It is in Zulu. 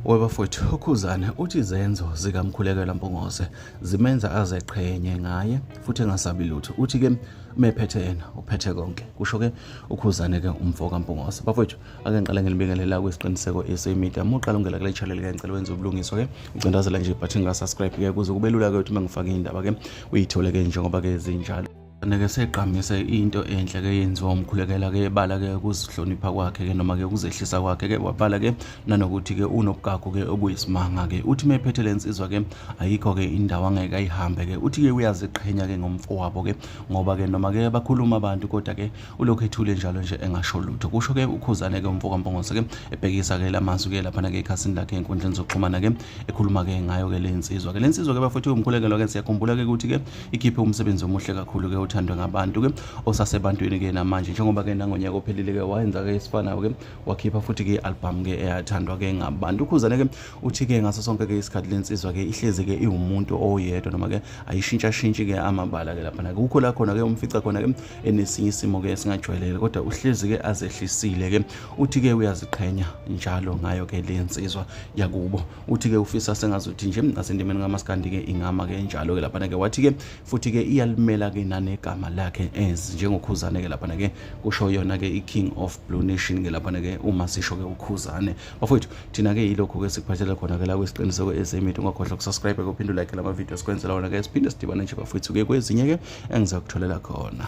Webafowethu uKhuzani uthi izenzo zikaMkhulekela Mpungose zimenza azeqhenye ngaye futhi engasabi lutho. Uthi-ke mephethe yena uphethe konke. Kusho-ke uKhuzani-ke umfo kaMpungose. Bafowethu ake ngiqale ngilibingelela kwisiqiniseko esemedia. Muqala ungela kule channel-ke ngicela wenze ubulungiswa-ke. Ucindezela nje ibutton ka-subscribe-ke ukuze kube lula-ke ukuthi uma ngifaka iy'ndaba-ke uyithole-ke njengoba-ke zinjalo. Neke seqhamise into enhle-ke yenziwa uMkhulekela-ke ebala-ke ukuzihlonipha kwakhe-ke noma-ke ukuzehlisa kwakhe-ke wabala-ke nanokuthi-ke unobugagu-ke obuyisimanga-ke. Uthi mephethe le nsizwa-ke ayikho-ke indawo angeke ayihambe-ke. Uthi-ke uyaziqhenya-ke ngomfowabo-ke ngoba-ke noma-ke bakhuluma abantu kodwa-ke ulokhu ethule njalo nje engasho lutho. Kusho-ke uKhuzani-ke umfo kaMpungose-ke ebhekisa-ke lamazwi-ke laphana-ke ekhasini lakhe ey'nkundleni zokuxhumana-ke ekhuluma-ke ngayo-ke le nsizwa-ke. Le nsizwa-ke bafowethu uMkhulekela-ke siyakhumbula-ke ukuthi-ke ikhiphe umsebenzi omuhle kakhulu-ke uthandwe ngabantu-ke osasebantwini-ke namanje njengoba-ke nangonyaka ophelile-ke wayenza-ke esifanayo-ke wakhipha futhi-ke i-album-ke eyathandwa-ke ngabantu. UKhuzani-ke uthi-ke ngaso sonke-ke isikhathi le nsizwa-ke ihlezi-ke iwumuntu oyedwa noma-ke ayishintshashintshi-ke amabala-ke laphana-ke. Kukho la khona-ke umfica khona-ke enesinye isimo-ke esingajwayelekile kodwa uhlezi-ke azehlisile-ke. Uthi-ke uyaziqhenya njalo ngayo-ke le nsizwa yakubo. Uthi-ke ufisa sengazuthi nje nasendimeni kamaskandi-ke ingama-ke njalo-ke laphana-ke wathi-ke futhi-ke iyalimela-ke negama lakhe njengoKhuzani-ke laphana-ke kusho yona-ke i-King of Blue Nation-ke laphana-ke uma sisho-ke uKhuzani. Bafowethu thina-ke yilokho-ke sikuphathela khona-ke la kwisiqiniseko esemedia. Ungakhohlwa ukusubscribe-ke uphinde ulike lama video sikwenzela wona-ke siphinde sidibane nje bafowethu-ke kwezinye-ke engizakutholela khona.